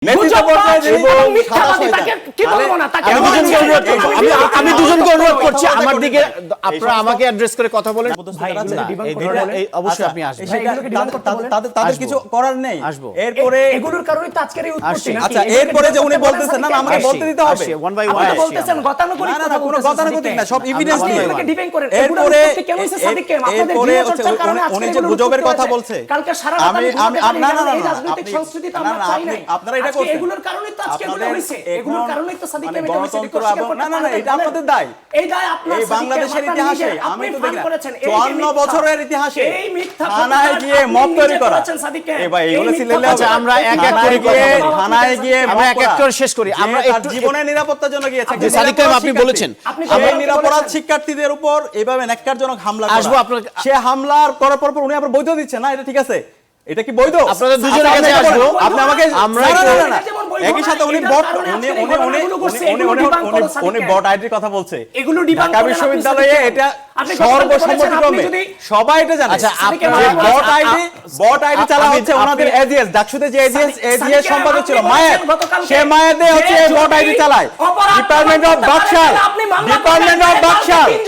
আমি দুজনকে অনুরোধ করছি আমার দিকে আপনারা আমাকে অ্যাড্রেস করে কথা বলেন। অবশ্যই আপনি আসবেন, তাদের কিছু করার নেই। এরপরে এগুলোর কারণে তো আজকের এই উত্তরটি। আচ্ছা, এরপরে যে উনি বলতেছেন না আমাকে বলতে দিতে হবে, ওয়ান বাই ওয়ান বলতেছেন গতানুগতিক না কোনো গতানুগতিক না, সব এভিডেন্স দিয়ে ডিপেন্ড করে। এরপরে কেন হইছে সাদিক কেন আপনাদের এরপরে চর্চার কারণে আজকে উনি যে গুজবের কথা বলছে, কালকে সারা রাত আমি না এই রাজনৈতিক সংস্কৃতি তো আমরা চাই না। আপনারা এটা করছেন, এগুলোর কারণে তো আজকে এগুলো হইছে, এগুলোর কারণেই তো সাদিক কেন গণতন্ত্র না এটা আপনাদের দায়। এই দায় আপনার এই বাংলাদেশের ইতিহাসে আমি তো দেখলাম 54 বছরের ইতিহাসে এই মিথ্যা থানায় গিয়ে মব তৈরি করা। এই ভাই এগুলো ছিলেন। আচ্ছা আমরা এক এক করে থানায় গিয়ে আমরা এক এক করে শেষ করি। আমরা একটু জীবনের নিরাপত্তার জন্য গিয়েছে। যে সাদিক ভাই আপনি বলেছেন এই নিরাপরাধ শিক্ষার্থীদের উপর এইভাবে নেককারজনক হামলা করা। আসবো আপনার সে হামলার করার পর উনি আবার বৈধ দিচ্ছেন না, এটা ঠিক আছে? এটা কি বৈধ? আপনাদের দুজনের কাছে আসবো। আপনি আমাকে আমরা একই সাথে উনি বট আইডির কথা বলছে। এগুলো ঢাকা বিশ্ববিদ্যালয়ে এটা সর্বসম্মতিক্রমে সবাই এটা জানে। আচ্ছা বট আইডি চালা হচ্ছে ওনাদের এজিএস ডাকসুতে যে এজিএস সম্পাদক ছিল মায়ের, সে মায়েদে হচ্ছে বট আইডি চালায়। Department of Baksal.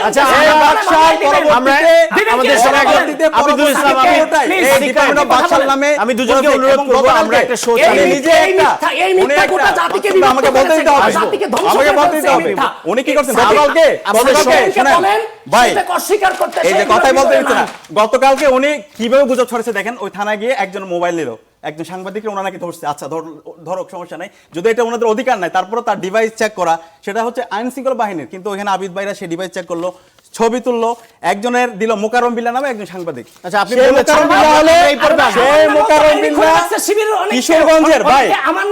আচ্ছা বাকশাল পরবর্তীতে আমাদের সঙ্গে আব্দুল ইসলাম এই ডিপার্টমেন্ট অফ বাকশাল নামে আমি দুজনকে অনুরোধ করব আমরা একটা শো চালাই। নিজে এই মিথ্যা গোটা জাতিকে আমাকে বলতে দিতে হবে, আমাকে বলতে দিতে হবে। উনি কি করছেন গতকালকে? শুনেন ভাই, এই যে কথাই বলতে দিচ্ছে না। গতকালকে উনি কিভাবে গুজব ছড়াচ্ছে দেখেন। ওই থানায় গিয়ে একজন মোবাইল নিল, একজন সাংবাদিককে ওনারা নাকি ধরছে। আচ্ছা ধরক, সমস্যা নাই, যদি এটা ওনাদের অধিকার নাই, তারপরে তার ডিভাইস চেক করা সেটা হচ্ছে আইন শৃঙ্খলা বাহিনীর। কিন্তু ওখানে আবিদ ভাইরা সেই ডিভাইস চেক করলো, ছবি তুললো, একজনের দিল মোকাররম বিল্লাহ নামে একজন সাংবাদিক। আচ্ছা আপনি মোকাররম বিল্লাহ হলে সেই মোকাররম বিল্লাহ কিশোরগঞ্জের ভাই,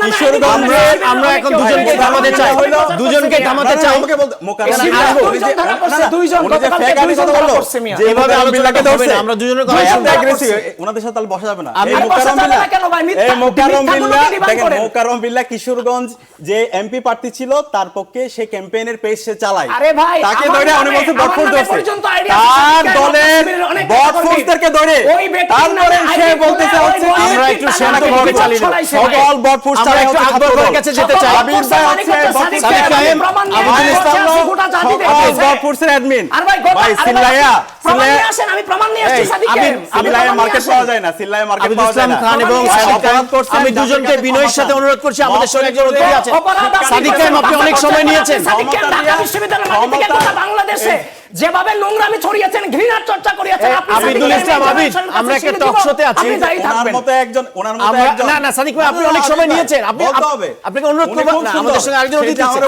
কিশোরগঞ্জের আমরা এখন দুজনকে থামাতে চাই, দুজনকে থামাতে চাই। আমাকে বলতে মোকাররম যে এভাবে বিল্লাহকে ধরছে, আমরা দুজনের ভাই কথা এত অ্যাগ্রেসিভ ওনাদের সাথে তাহলে বসা যাবে না। এই মোকাররম বিল্লাহ কিশোরগঞ্জ যে এমপি প্রার্থী ছিল তার পক্ষে সে ক্যাম্পেইনের পেজ সে চালায়। তাকে ধরে উনি বলছে বটফোর্স ধরছে, তার দলের বটফোর্সদেরকে ধরে তারপরে সে বলতেছে হচ্ছে কি আমরা একটু শান্ত ভাবে চালিয়ে দেব। সকল বটফোর্স চালায় হচ্ছে আকবর ভাইয়ের কাছে যেতে চাই। আবির ভাই হচ্ছে সাদিক কায়েম, আব্দুল ইসলাম বটফোর্সের অ্যাডমিন। ভাই সিল্লায়া আমি প্রমাণ নিয়ে আসছি সাদিকের। সিল্লায়া মার্কেট পাওয়া যায় না, সিল্লায়া মার্কেট পাওয়া যায় না। খান এবং আমি দুজনকে বিনয়ের সাথে অনুরোধ করছি, আমাদের সঙ্গে একজন অতিথি আছেন সাদিক কায়েম, আপনি অনেক সময় নিয়েছেন। ঢাকা বিশ্ববিদ্যালয়ের মাটি থেকে গোটা বাংলাদেশে যেভাবে নোংরামি ছড়িয়েছেন, ঘৃণার চর্চা করিয়েছেন আপনি। আবিদুল ইসলাম আবিদ, আমরা একটা টক শোতে আছি। ওনার মতো একজন না না সাদিক ভাই আপনি অনেক সময় নিয়েছেন, আপনি আপনাকে অনুরোধ করব না, আমাদের সঙ্গে আরেকজন অতিথি আছেন।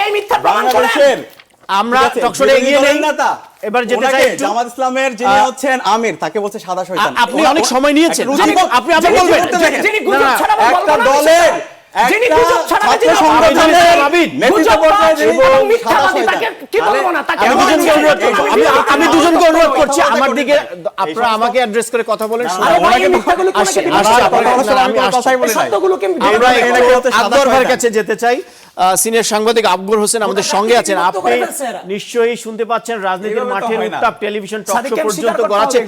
এই মিথ্যা প্রমাণ করে আমরা টক শোতে এগিয়ে নেই। এবার যেতে চাই জামাত ইসলামের যিনি হচ্ছেন আমির, তাকে বলছে সাদা শয়তান। আপনি অনেক সময় নিয়েছেন, আপনি বলবেন যিনি গুজব ছড়াবো একটা দলের যিনি গুজব ছড়াবে, যিনি সংগঠনের নেতৃত্ব পর্যায়ে আমি দুজনকে অনুরোধ করছি আমার দিকে আপনারা আমাকে অ্যাড্রেস করে কথা বলেন। আমরা আকবর ভাইয়ের কাছে যেতে চাই। সিনিয়র সাংবাদিক আকবর হোসেন আমাদের সঙ্গে আছেন। আপনি নিশ্চয়ই শুনতে পাচ্ছেন রাজনীতির মাঠের উত্তাপ টেলিভিশন টক শো পর্যন্ত গড়াচ্ছে।